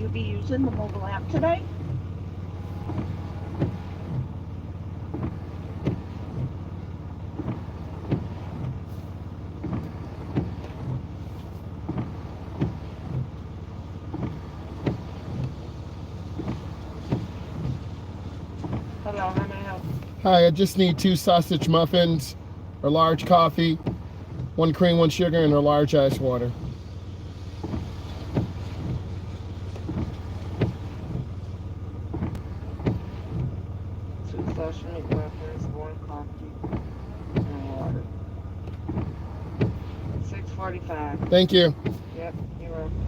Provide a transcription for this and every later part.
to be using the mobile app today? Hello, how may I help? Hi, I just need 2 sausage muffins, a large coffee, 1 cream, 1 sugar, and a large ice water. Two sausage McMuffins, one coffee, and water. 6:45. Thank you. Yep, you're welcome.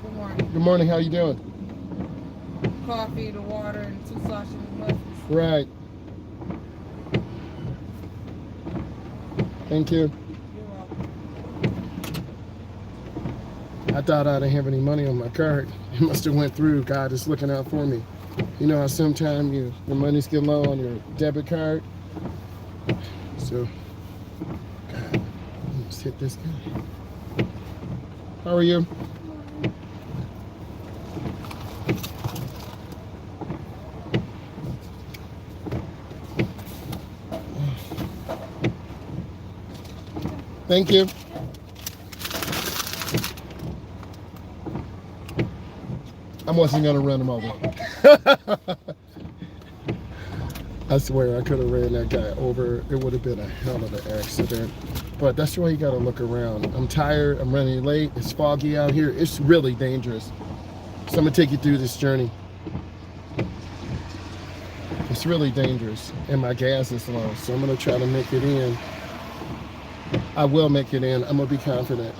Good morning. Good morning, how you doing? Coffee, the water, and 2 sausage muffins. Right. Thank you. You're welcome. I thought I didn't have any money on my card. It must have went through. God is looking out for me. You know how sometimes your money's get low on your debit card? So, God, let's hit this guy. How are you? Thank you. I wasn't gonna run him over. I swear I could have ran that guy over. It would have been a hell of an accident. But that's why you gotta look around. I'm tired, I'm running late, it's foggy out here. It's really dangerous. So I'm gonna take you through this journey. It's really dangerous and my gas is low. So I'm gonna try to make it in. I will make it in. I'm gonna be confident.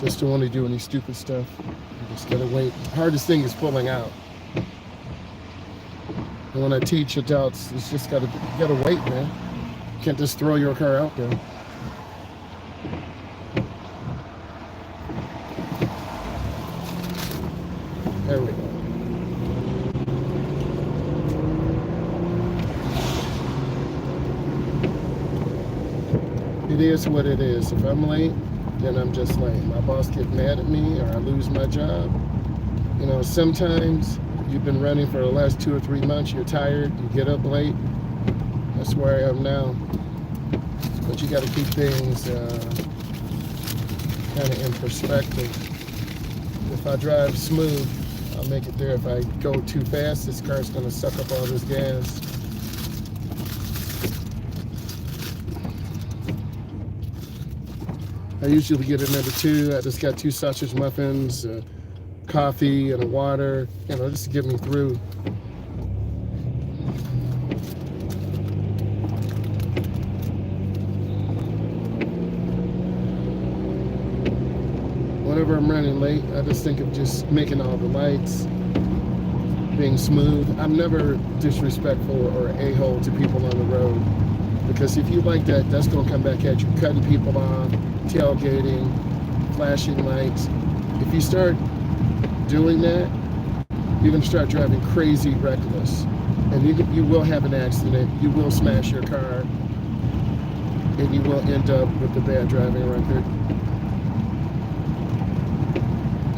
Just don't want to do any stupid stuff. You just gotta wait. Hardest thing is pulling out. And when I teach adults, it's just you gotta wait, man. You can't just throw your car out there. There we go. It is what it is. If I'm late, then I'm just late. My boss gets mad at me or I lose my job. You know, sometimes you've been running for the last 2 or 3 months, you're tired, you get up late. That's where I am now. But you got to keep things kind of in perspective. If I drive smooth, I'll make it there. If I go too fast, this car's going to suck up all this gas. I usually get a number 2. I just got 2 sausage muffins, coffee, and a water, you know, just to get me through. Whenever I'm running late, I just think of just making all the lights, being smooth. I'm never disrespectful or a-hole to people on the road. Because if you like that, that's going to come back at you, cutting people off, tailgating, flashing lights. If you start doing that, you're going to start driving crazy reckless. And you will have an accident, you will smash your car, and you will end up with a bad driving record.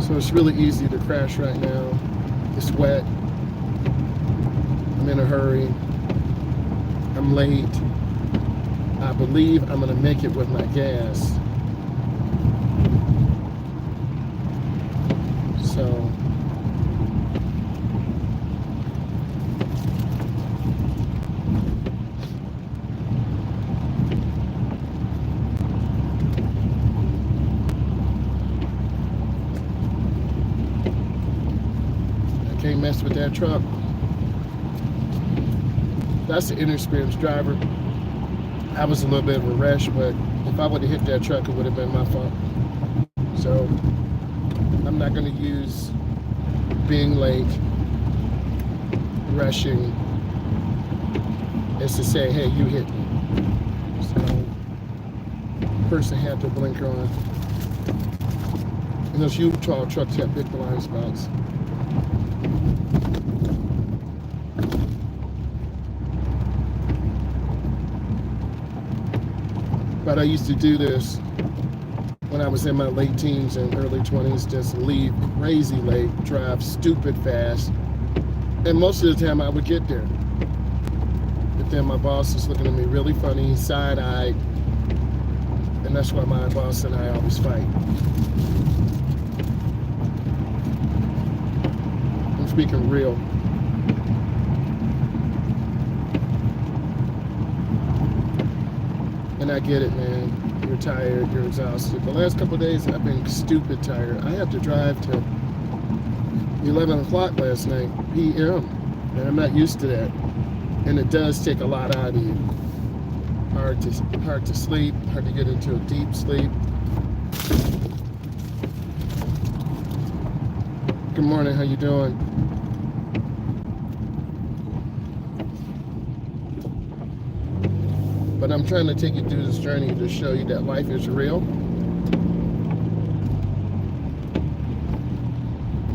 So it's really easy to crash right now. It's wet. I'm in a hurry. I'm late. I believe I'm going to make it with my gas. honest with that truck, that's an inexperienced driver. I was a little bit of a rush, but if I would have hit that truck, it would have been my fault. So I'm not going to use being late, rushing, as to say, hey, you hit me. So person had their blinker on. And those U-Haul trucks have big blind spots. But I used to do this when I was in my late teens and early 20s, just leave crazy late, drive stupid fast. And most of the time I would get there. But then my boss is looking at me really funny, side-eyed. And that's why my boss and I always fight. I'm speaking real. And I get it, man. You're tired, you're exhausted. The last couple of days, I've been stupid tired. I had to drive to 11 o'clock last night, p.m. And I'm not used to that. And it does take a lot out of you. Hard to sleep, hard to get into a deep sleep. Good morning, how you doing? But I'm trying to take you through this journey to show you that life is real.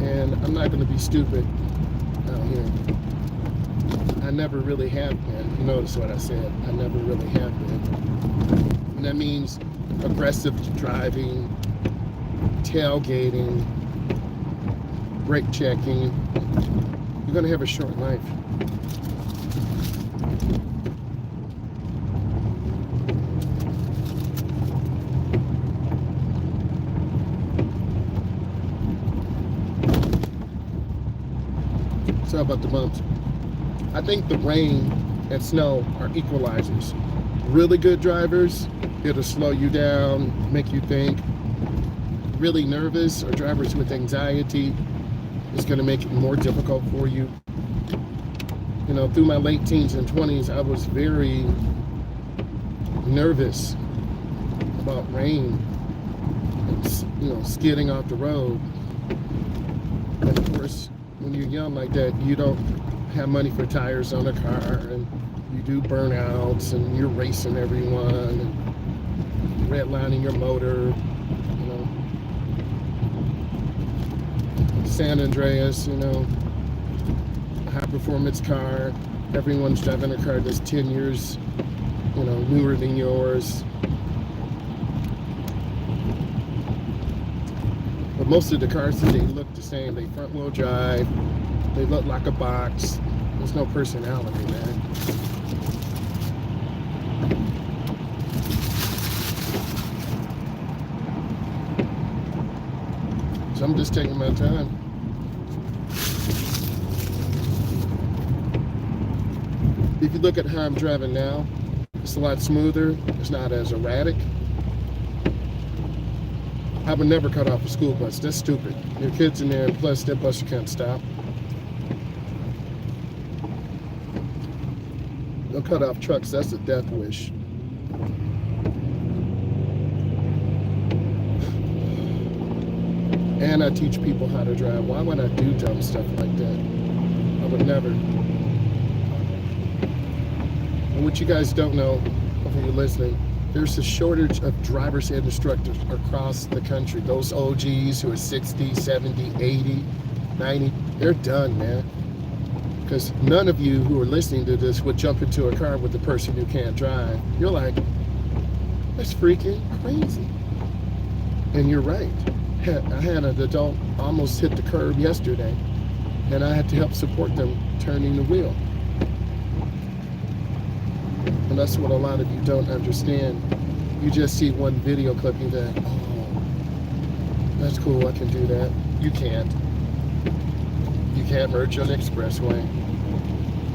And I'm not going to be stupid out here. I never really have been. You notice what I said. I never really have been. And that means aggressive driving, tailgating, brake checking. You're going to have a short life. So how about the bumps? I think the rain and snow are equalizers. Really good drivers, it'll slow you down, make you think. Really nervous or drivers with anxiety, it's going to make it more difficult for you. You know, through my late teens and 20s, I was very nervous about rain and, you know, skidding off the road. And of course, when you're young like that, you don't have money for tires on a car, and you do burnouts, and you're racing everyone, and redlining your motor, you know. San Andreas, you know, high performance car. Everyone's driving a car that's 10 years, you know, newer than yours. But most of the cars today look the same. They front wheel drive. They look like a box. There's no personality, man. So I'm just taking my time. If you look at how I'm driving now, it's a lot smoother. It's not as erratic. I would never cut off a school bus. That's stupid. Your kid's in there, and plus that bus you can't stop. They'll cut off trucks. That's a death wish. And I teach people how to drive. Why would I do dumb stuff like that? I would never. And what you guys don't know, if you're listening, there's a shortage of drivers and instructors across the country. Those OGs who are 60, 70, 80, 90, they're done, man. Because none of you who are listening to this would jump into a car with the person who can't drive. You're like, that's freaking crazy. And you're right. I had an adult almost hit the curb yesterday, and I had to help support them turning the wheel. And that's what a lot of you don't understand. You just see one video clip and you think, oh, that's cool, I can do that. You can't. You can't merge on the expressway.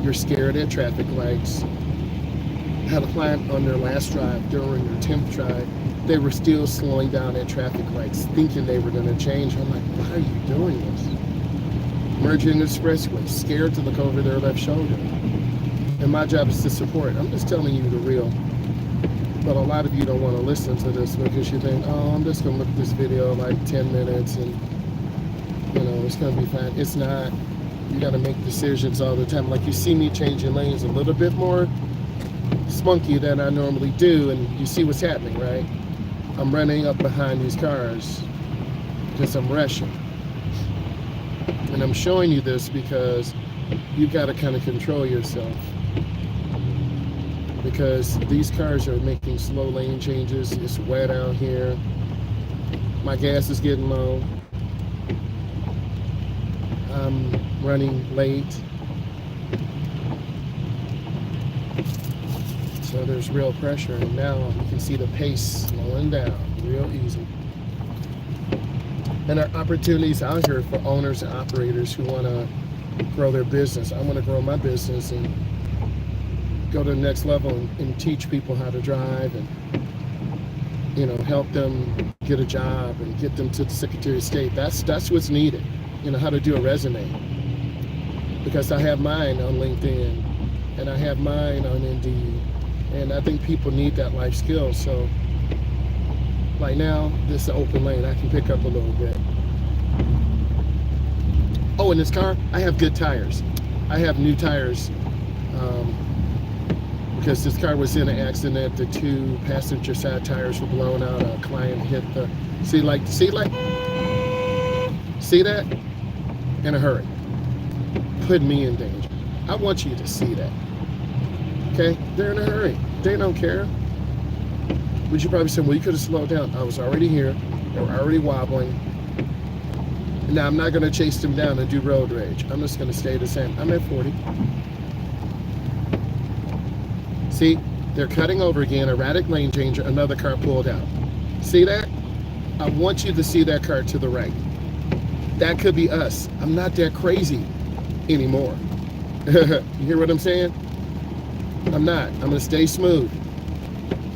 You're scared at traffic lights. I had a client on their last drive, during their 10th drive, they were still slowing down at traffic lights, thinking they were going to change. I'm like, why are you doing this? merging the expressway, scared to look over their left shoulder. And my job is to support. I'm just telling you the real. But a lot of you don't want to listen to this because you think, oh, I'm just going to look at this video like 10 minutes and, it's going to be fine. It's not. You got to make decisions all the time. Like you see me changing lanes a little bit more spunky than I normally do, and you see what's happening, right? I'm running up behind these cars because I'm rushing. And I'm showing you this because you got to kind of control yourself. Because these cars are making slow lane changes. It's wet out here. My gas is getting low. I'm running late. So there's real pressure, and now you can see the pace slowing down real easy. And there are opportunities out here for owners and operators who want to grow their business. I want to grow my business and go to the next level and teach people how to drive and help them get a job and get them to the Secretary of State. That's what's needed. How to do a resume. Because I have mine on LinkedIn and I have mine on Indeed. And I think people need that life skill. So like now, this is an open lane. I can pick up a little bit. Oh, in this car, I have good tires. I have new tires. Because this car was in an accident. The two passenger side tires were blown out. A client hit the, see that? In a hurry. Put me in danger. I want you to see that. Okay? They're in a hurry. They don't care. But you probably said, well, you could have slowed down. I was already here. They were already wobbling. Now, I'm not going to chase them down and do road rage. I'm just going to stay the same. I'm at 40. See, they're cutting over again, erratic lane change, another car pulled out. See that? I want you to see that car to the right. That could be us. I'm not that crazy anymore. You hear what I'm saying? I'm not. I'm going to stay smooth.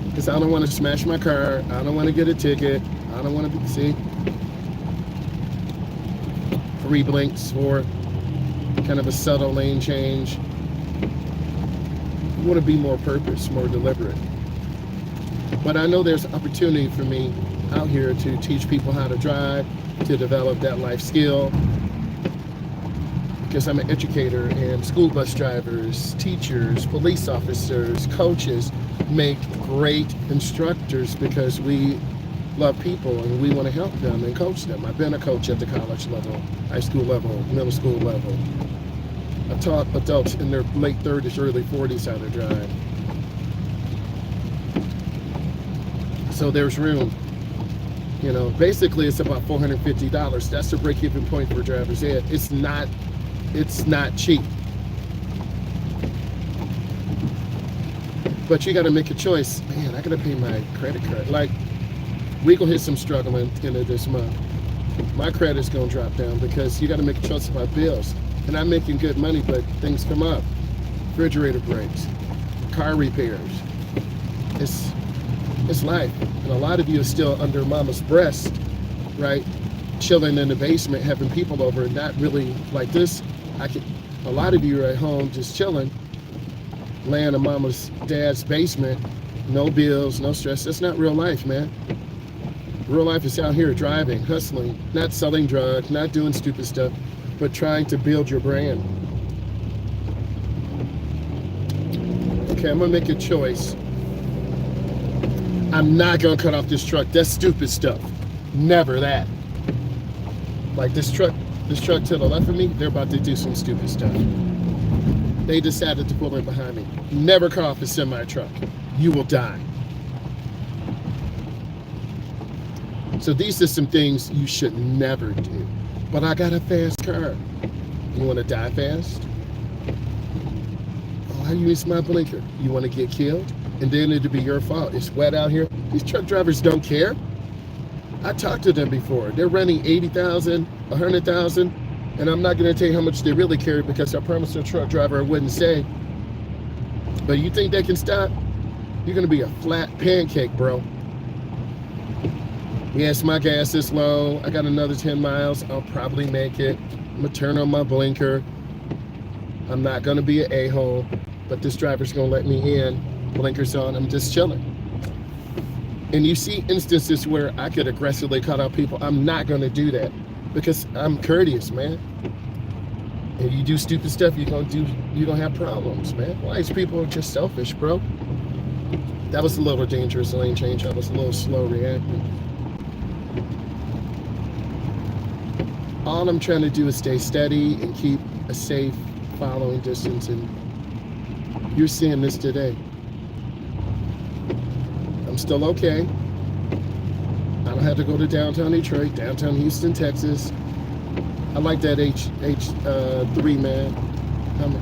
Because I don't want to smash my car. I don't want to get a ticket. I don't want to see. 3 blinks for kind of a subtle lane change. I want to be more purpose, more deliberate. But I know there's opportunity for me out here to teach people how to drive, to develop that life skill. Because I'm an educator, and school bus drivers, teachers, police officers, coaches make great instructors because we love people and we want to help them and coach them. I've been a coach at the college level, high school level, middle school level. I've taught adults in their late 30s, early 40s how to drive. So there's room. Basically it's about $450. That's the break-even point for driver's ed. It's not cheap. But you got to make a choice. Man, I got to pay my credit card. Like, we gonna hit some struggle in the end of this month. My credit's gonna drop down because you got to make a choice about bills. And I'm making good money, but things come up. Refrigerator breaks, car repairs. It's life. And a lot of you are still under mama's breast, right? Chilling in the basement, having people over, not really like this. A lot of you are at home just chilling, laying in mama's, dad's basement, no bills, no stress. That's not real life, man. Real life is out here driving, hustling, not selling drugs, not doing stupid stuff, but trying to build your brand. Okay, I'm gonna make a choice. I'm not gonna cut off this truck. That's stupid stuff. Never that. Like this truck to the left of me, they're about to do some stupid stuff. They decided to pull in behind me. Never cut off a semi-truck. You will die. So these are some things you should never do. But I got a fast car. You want to die fast? Oh, how you miss my blinker? You want to get killed? And then it'll be your fault. It's wet out here. These truck drivers don't care. I talked to them before. They're running 80,000, 100,000, and I'm not going to tell you how much they really care because I promised a truck driver I wouldn't say. But you think they can stop? You're going to be a flat pancake, bro. Yes, my gas is low. I got another 10 miles. I'll probably make it. I'm gonna turn on my blinker. I'm not gonna be an a-hole, but this driver's gonna let me in. Blinkers on, I'm just chilling. And you see instances where I could aggressively cut out people. I'm not gonna do that because I'm courteous, man. If you do stupid stuff, you're gonna have problems, man. Wise people are just selfish, bro. That was a little dangerous lane change. I was a little slow reacting. All I'm trying to do is stay steady and keep a safe following distance, and you're seeing this today. I'm still okay. I don't have to go to downtown Detroit, downtown Houston, Texas. I like that H3, man. I'm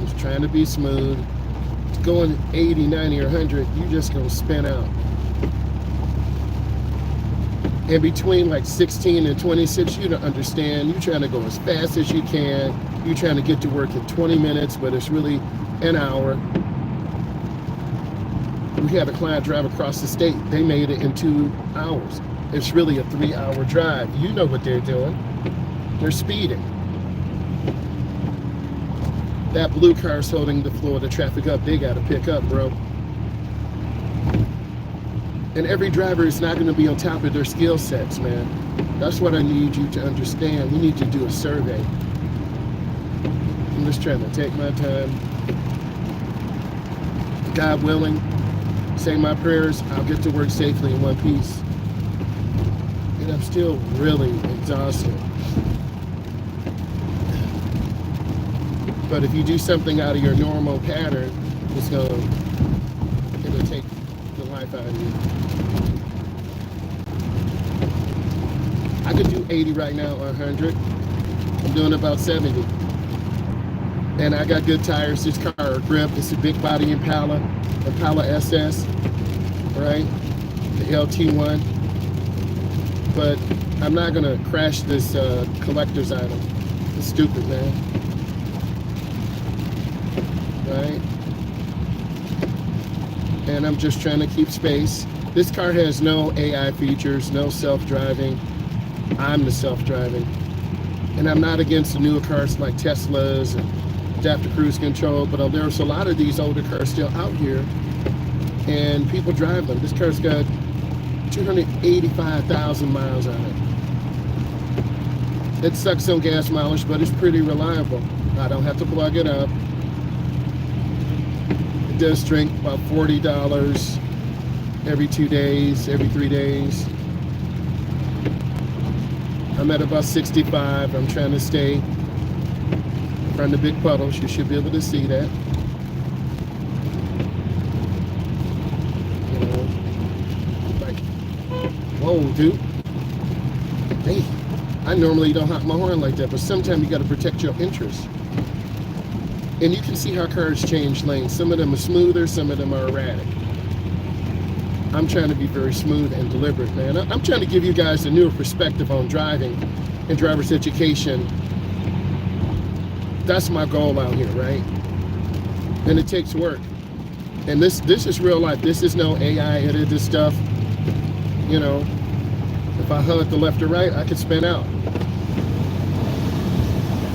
just trying to be smooth. It's going 80, 90, or 100, you're just gonna spin out. And between like 16 and 26, you don't understand. You're trying to go as fast as you can. You're trying to get to work in 20 minutes, but it's really an hour. We had a client drive across the state. They made it in 2 hours. It's really a 3-hour drive. You know what they're doing. They're speeding. That blue car's holding the flow of the traffic up. They got to pick up, bro. And every driver is not going to be on top of their skill sets, man. That's what I need you to understand. We need to do a survey. I'm just trying to take my time. God willing, say my prayers, I'll get to work safely in one piece. And I'm still really exhausted. But if you do something out of your normal pattern, it'll take the life out of you. I could do 80 right now or 100. I'm doing about 70. And I got good tires. This car grip. It's a big body Impala SS, right? The LT1. But I'm not gonna crash this collector's item. It's stupid, man. Right? And I'm just trying to keep space. This car has no AI features, no self-driving. I'm the self-driving. And I'm not against the newer cars like Teslas and adaptive cruise control, but there's a lot of these older cars still out here and people drive them. This car's got 285,000 miles on it. It sucks on gas mileage, but it's pretty reliable. I don't have to plug it up. It does drink about $40 every 2 days, every 3 days. I'm at about 65. I'm trying to stay in front of the big puddles. You should be able to see that. You know, like, whoa, dude. Hey, I normally don't honk my horn like that, but sometimes you got to protect your interests. And you can see how cars change lanes. Some of them are smoother, some of them are erratic. I'm trying to be very smooth and deliberate, man. I'm trying to give you guys a newer perspective on driving and driver's education. That's my goal out here, right? And it takes work. And this is real life. This is no AI edited stuff. You know, if I hug the left or right, I could spin out.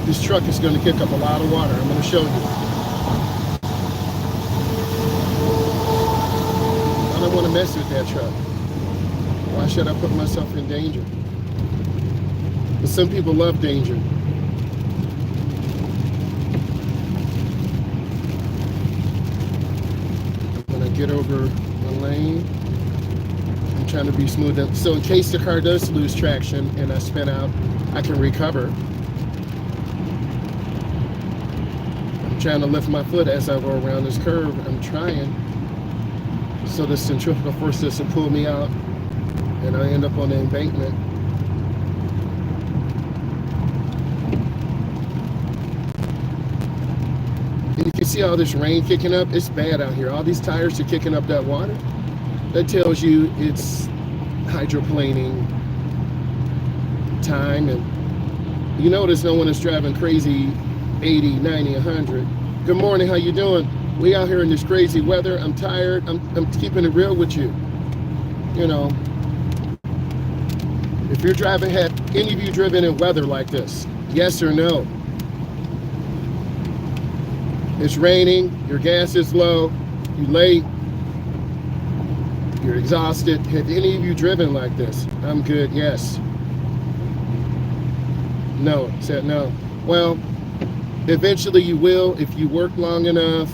This truck is going to kick up a lot of water. I'm going to show you. I don't want to mess with that truck. Why should I put myself in danger? But some people love danger. I'm going to get over the lane. I'm trying to be smooth. So in case the car does lose traction and I spin out, I can recover. Trying to lift my foot as I go around this curve. I'm trying so the centrifugal force doesn't pull me out and I end up on the embankment. And you can see all this rain kicking up. It's bad out here. All these tires are kicking up that water. That tells you it's hydroplaning time. And you notice no one is driving crazy 80, 90, 100. Good morning, how you doing? We out here in this crazy weather. I'm tired. I'm keeping it real with you. You know, If you're driving, have any of you driven in weather like this? Yes or no? It's raining, your gas is low, you're late, you're exhausted. Have any of you driven like this? I'm good, yes. No, said no. Well, eventually you will if you work long enough.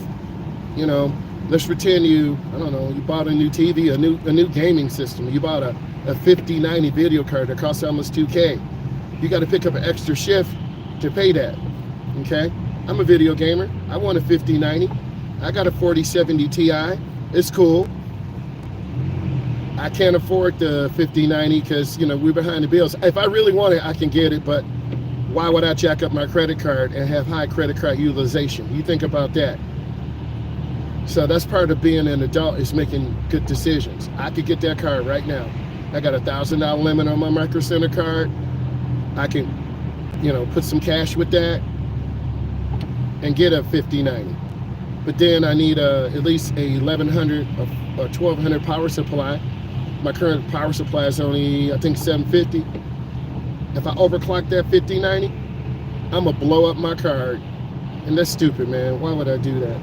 You know, let's pretend you, I don't know, you bought a new TV, a new gaming system. You bought a 5090 video card that costs almost $2K. You got to pick up an extra shift to pay that. Okay? I'm a video gamer. I want a 5090. I got a 4070 Ti. It's cool. I can't afford the 5090 because, you know, we're behind the bills. If I really want it, I can get it, but why would I jack up my credit card and have high credit card utilization? You think about that. So that's part of being an adult, is making good decisions. I could get that card right now. I got a $1,000 limit on my Micro Center card. I can, you know, put some cash with that and get a 5090. But then I need at least a 1100 or 1200 power supply. My current power supply is only, I think, 750. If I overclock that 5090, I'm gonna blow up my card. And that's stupid, man. Why would I do that?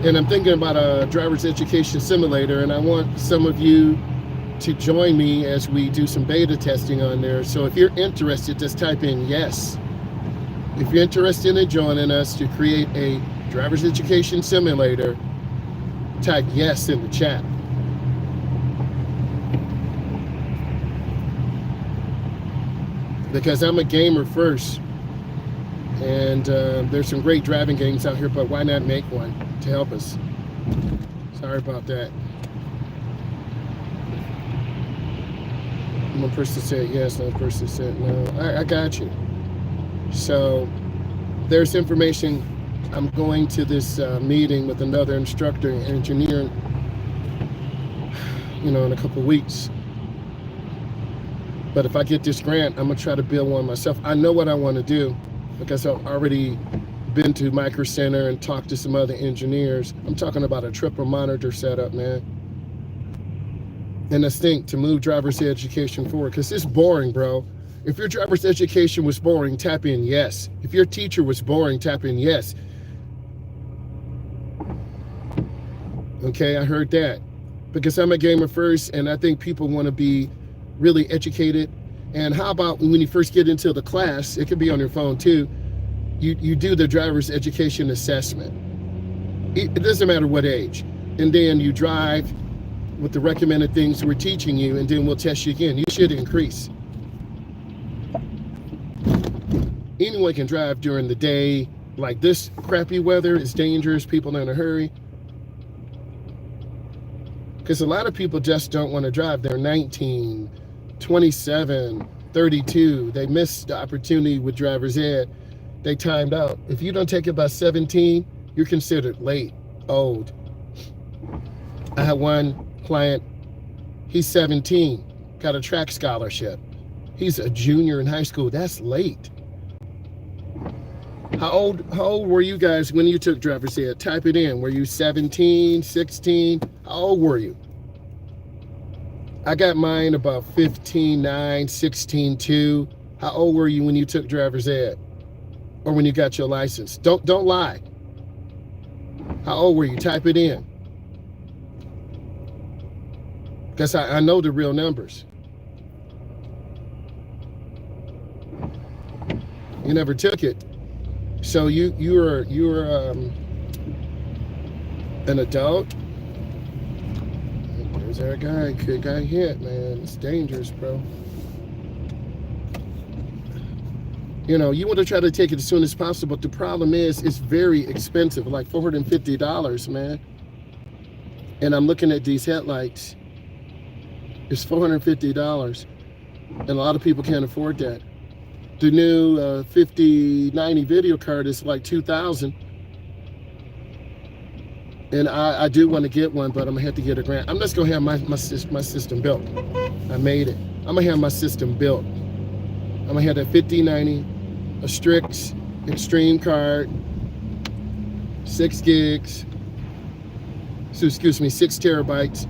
And I'm thinking about a driver's education simulator, and I want some of you to join me as we do some beta testing on there. So if you're interested, just type in yes. If you're interested in joining us to create a driver's education simulator, type yes in the chat. Because I'm a gamer first, and there's some great driving games out here, but why not make one to help us? Sorry about that. One person said yes, another person said no. I got you. So there's information. I'm going to this meeting with another instructor and engineer, you know, in a couple weeks. But if I get this grant, I'm gonna try to build one myself. I know what I want to do because I've already been to Micro Center and talked to some other engineers. I'm talking about a triple monitor setup, man. And let's think to move driver's education forward, because it's boring, bro. If your driver's education was boring, tap in yes. If your teacher was boring, tap in yes. Okay, I heard that. Because I'm a gamer first, and I think people want to be really educated. And how about when you first get into the class, it could be on your phone too, you do the driver's education assessment. It doesn't matter what age. And then you drive with the recommended things we're teaching you, and then we'll test you again. You should increase. Anyone can drive during the day. Like this crappy weather is dangerous. People are in a hurry. Because a lot of people just don't want to drive. They're 19, 27, 32. They missed the opportunity with driver's ed. They timed out. If you don't take it by 17, you're considered late, old. I had one client, he's 17, got a track scholarship. He's a junior in high school. That's late. How old were you guys when you took driver's ed? Type it in. Were you 17, 16? How old were you? I got mine about 15, 9, 16, 2. How old were you when you took driver's ed? Or when you got your license? Don't lie. How old were you? Type it in. Because I know the real numbers. You never took it. So you're an adult. There's our guy. Good guy hit, man. It's dangerous, bro. You know, you want to try to take it as soon as possible. The problem is it's very expensive, like $450, man. And I'm looking at these headlights. It's $450, and a lot of people can't afford that. The new 5090 video card is like $2,000, and I do want to get one, but I'm gonna have to get a grant. I'm just gonna have my system built. I made it. I'm gonna have my system built. I'm gonna have that 5090, a Strix Extreme card, 6 gigs. So excuse me, 6 terabytes,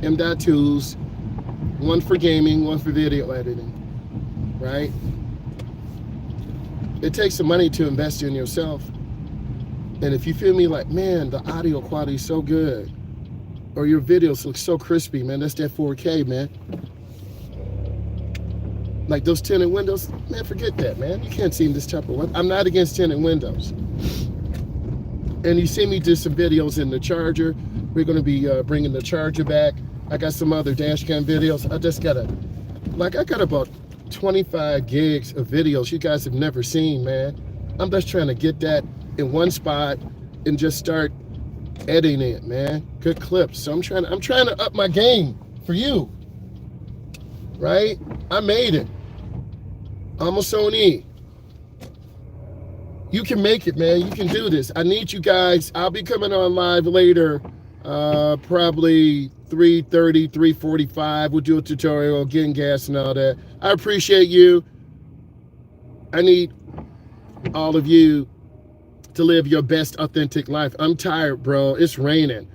M.2s. One for gaming, one for video editing, right? It takes some money to invest in yourself. And if you feel me like, man, the audio quality is so good, or your videos look so crispy, man, that's that 4K, man. Like those tinted windows, man, forget that, man. You can't see in this type of window. I'm not against tinted windows. And you see me do some videos in the charger. We're going to be bringing the charger back. I got some other dash cam videos. I got about 25 gigs of videos you guys have never seen, man. I'm just trying to get that in one spot and just start editing it, man. Good clips. So I'm trying to up my game for you, right? I made it. Almost on E. You can make it, man. You can do this. I need you guys. I'll be coming on live later, probably 3:30, 3:45. We'll do a tutorial, getting gas and all that. I appreciate you. I need all of you to live your best authentic life. I'm tired, bro. It's raining.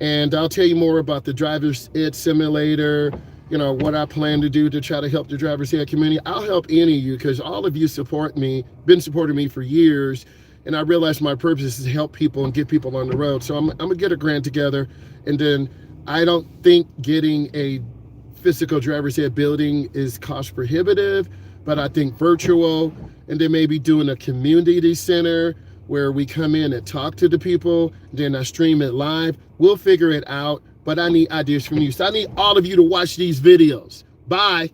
And I'll tell you more about the driver's ed simulator, what I plan to do to try to help the driver's ed community. I'll help any of you because all of you support me, been supporting me for years. And I realize my purpose is to help people and get people on the road. So I'm going to get a grant together. And then I don't think getting a physical driver's ed building is cost prohibitive, but I think virtual, and then maybe doing a community center where we come in and talk to the people, then I stream it live. We'll figure it out, but I need ideas from you. So I need all of you to watch these videos. Bye.